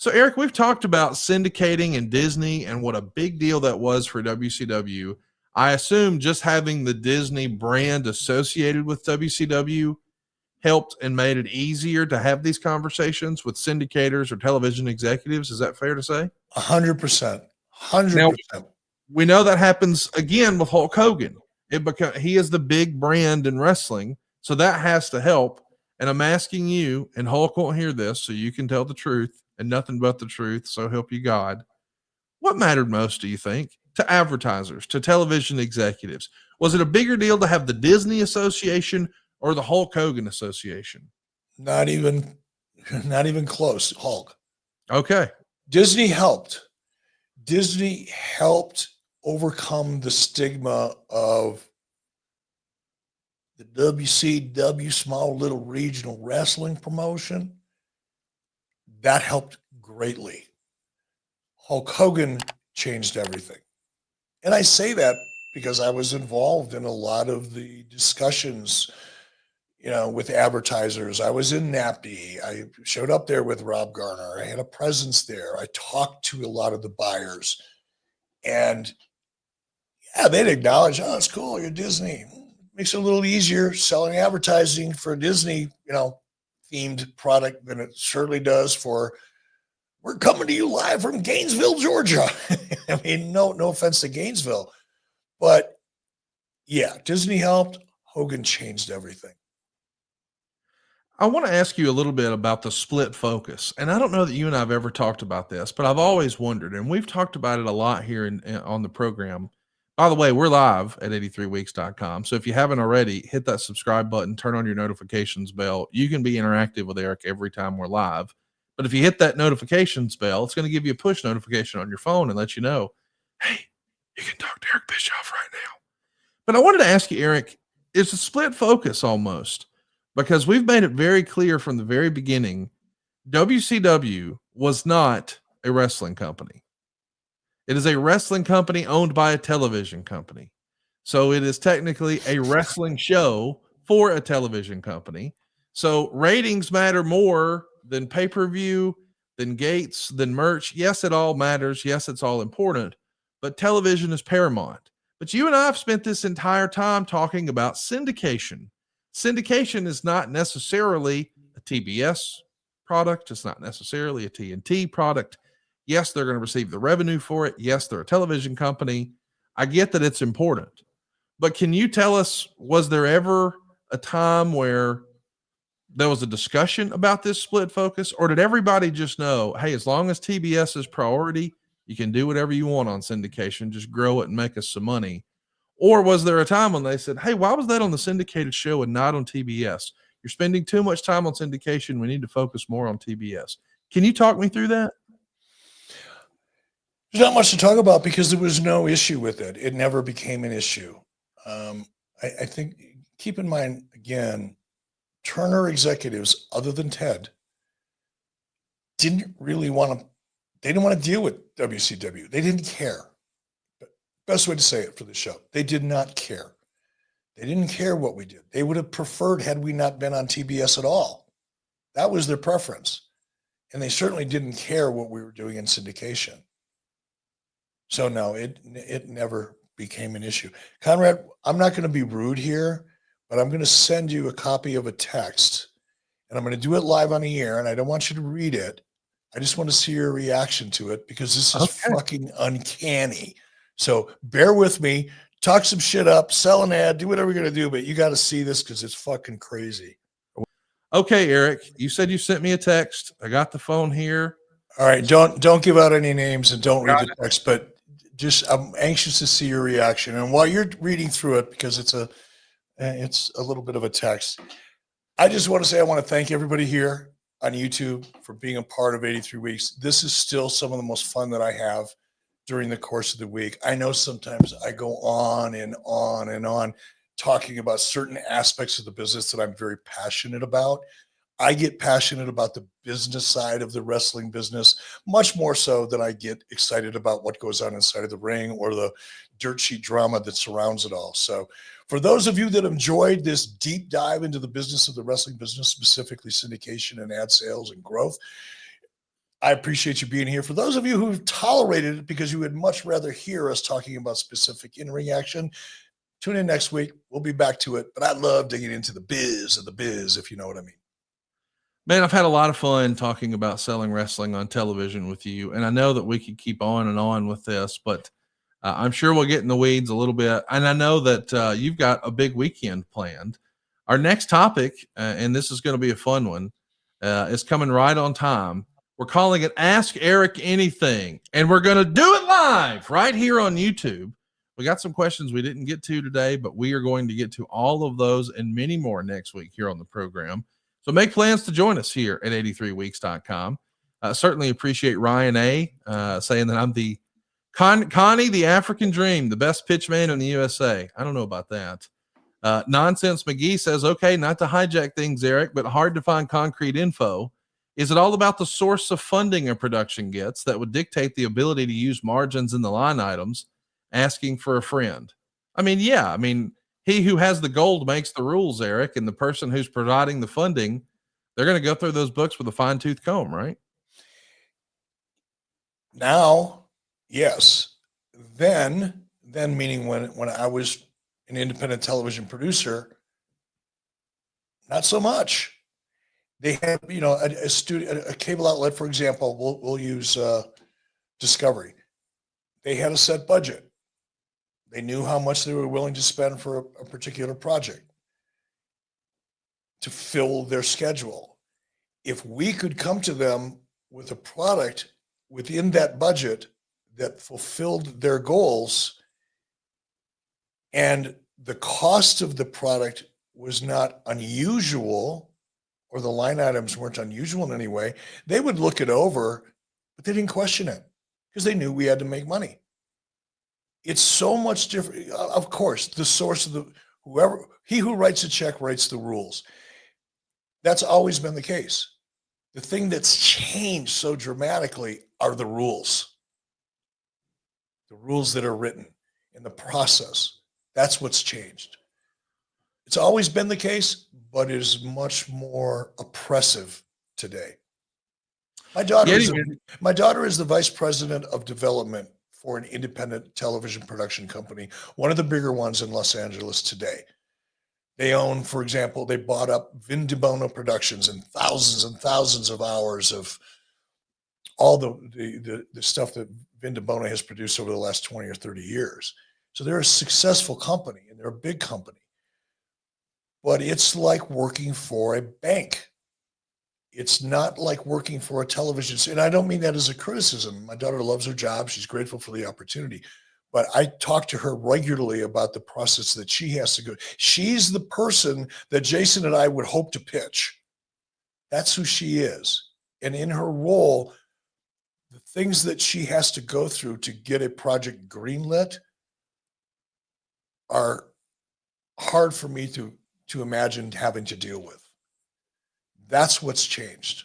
So, Eric, we've talked about syndicating and Disney and what a big deal that was for WCW. I assume just having the Disney brand associated with WCW helped and made it easier to have these conversations with syndicators or television executives. Is that fair to say? 100%. Now, 100%. we know that happens again with Hulk Hogan. He is the big brand in wrestling, so that has to help. And I'm asking you, and Hulk won't hear this, so you can tell the truth and nothing but the truth. So help you God. What mattered most, do you think, to advertisers, to television executives? Was it a bigger deal to have the Disney Association or the Hulk Hogan Association? Not even close, Hulk. Okay. Disney helped. Disney helped overcome the stigma of the WCW, small little regional wrestling promotion. That helped greatly. Hulk Hogan changed everything. And I say that because I was involved in a lot of the discussions, with advertisers. I was in NAPD. I showed up there with Rob Garner. I had a presence there. I talked to a lot of the buyers. And yeah, they'd acknowledge, oh, it's cool, you're Disney. Makes it a little easier selling advertising for a Disney, themed product than it certainly does for, we're coming to you live from Gainesville, Georgia. I mean, no offense to Gainesville, but yeah, Disney helped. Hogan changed everything. I want to ask you a little bit about the split focus. And I don't know that you and I have ever talked about this, but I've always wondered, and we've talked about it a lot here on the program. By the way, we're live at 83weeks.com. So if you haven't already, hit that subscribe button, turn on your notifications bell. You can be interactive with Eric every time we're live. But if you hit that notifications bell, it's going to give you a push notification on your phone and let you know, hey, you can talk to Eric Bischoff right now. But I wanted to ask you, Eric, it's a split focus almost, because we've made it very clear from the very beginning, WCW was not a wrestling company. It is a wrestling company owned by a television company. So it is technically a wrestling show for a television company. So ratings matter more than pay-per-view, than gates, than merch. Yes, it all matters. Yes, it's all important, but television is paramount. But you and I have spent this entire time talking about syndication. Syndication is not necessarily a TBS product. It's not necessarily a TNT product. Yes, they're going to receive the revenue for it. Yes, they're a television company. I get that it's important. But can you tell us, was there ever a time where there was a discussion about this split focus, or did everybody just know, hey, as long as TBS is priority, you can do whatever you want on syndication, just grow it and make us some money? Or was there a time when they said, hey, why was that on the syndicated show and not on TBS? You're spending too much time on syndication. We need to focus more on TBS. Can you talk me through that? There's not much to talk about because there was no issue with it. It never became an issue. I think, keep in mind, again, Turner executives, other than Ted, didn't really they didn't want to deal with WCW. They didn't care. Best way to say it for the show. They did not care. They didn't care what we did. They would have preferred had we not been on TBS at all. That was their preference. And they certainly didn't care what we were doing in syndication. So no, it never became an issue. Conrad, I'm not going to be rude here, but I'm going to send you a copy of a text, and I'm going to do it live on the air, and I don't want you to read it. I just want to see your reaction to it because this is fucking uncanny. So bear with me, talk some shit up, sell an ad, do whatever you're going to do, but you got to see this because it's fucking crazy. Okay, Eric, you said you sent me a text. I got the phone here. All right, don't give out any names and don't read the text, but just I'm anxious to see your reaction. And while you're reading through it, because it's a little bit of a text, I just want to say I want to thank everybody here on YouTube for being a part of 83 Weeks. This is still some of the most fun that I have during the course of the week. I know sometimes I go on and on and on talking about certain aspects of the business that I'm very passionate about. I get passionate about the business side of the wrestling business, much more so than I get excited about what goes on inside of the ring or the dirt sheet drama that surrounds it all. So for those of you that enjoyed this deep dive into the business of the wrestling business, specifically syndication and ad sales and growth, I appreciate you being here. For those of you who've tolerated it because you would much rather hear us talking about specific in-ring action, tune in next week. We'll be back to it. But I love digging into the biz of the biz, if you know what I mean. Man, I've had a lot of fun talking about selling wrestling on television with you. And I know that we could keep on and on with this, but I'm sure we'll get in the weeds a little bit. And I know that you've got a big weekend planned. Our next topic, and this is going to be a fun one, is coming right on time. We're calling it Ask Eric Anything. And we're going to do it live right here on YouTube. We got some questions we didn't get to today, but we are going to get to all of those and many more next week here on the program. So make plans to join us here at 83weeks.com. Certainly appreciate Ryan A. Saying that I'm the Connie, the African Dream, the best pitch man in the USA. I don't know about that. Nonsense McGee says, okay, not to hijack things, Eric, but hard to find concrete info. Is it all about the source of funding a production gets that would dictate the ability to use margins in the line items? Asking for a friend. I mean, yeah, I mean, he who has the gold makes the rules, Eric, and the person who's providing the funding, they're going to go through those books with a fine-tooth comb, right? Now, yes. Then meaning when I was an independent television producer, not so much. They had, a studio, a cable outlet, for example, we'll use Discovery. They had a set budget. They knew how much they were willing to spend for a particular project to fill their schedule. If we could come to them with a product within that budget that fulfilled their goals and the cost of the product was not unusual or the line items weren't unusual in any way, they would look it over, but they didn't question it because they knew we had to make money. It's so much different. Of course, the source of he who writes a check writes the rules. That's always been the case. The thing that's changed so dramatically are the rules that are written in the process. That's what's changed. It's always been the case, but it is much more oppressive today. My daughter is the vice president of development for an independent television production company, one of the bigger ones in Los Angeles today. They own, for example, they bought up Vin DeBono Productions and thousands of hours of all the stuff that Vin DeBono has produced over the last 20 or 30 years. So they're a successful company and they're a big company. But it's like working for a bank. It's not like working for a television. And I don't mean that as a criticism. My daughter loves her job. She's grateful for the opportunity. But I talk to her regularly about the process that she has to go. She's the person that Jason and I would hope to pitch. That's who she is. And in her role, the things that she has to go through to get a project greenlit are hard for me to imagine having to deal with. That's what's changed.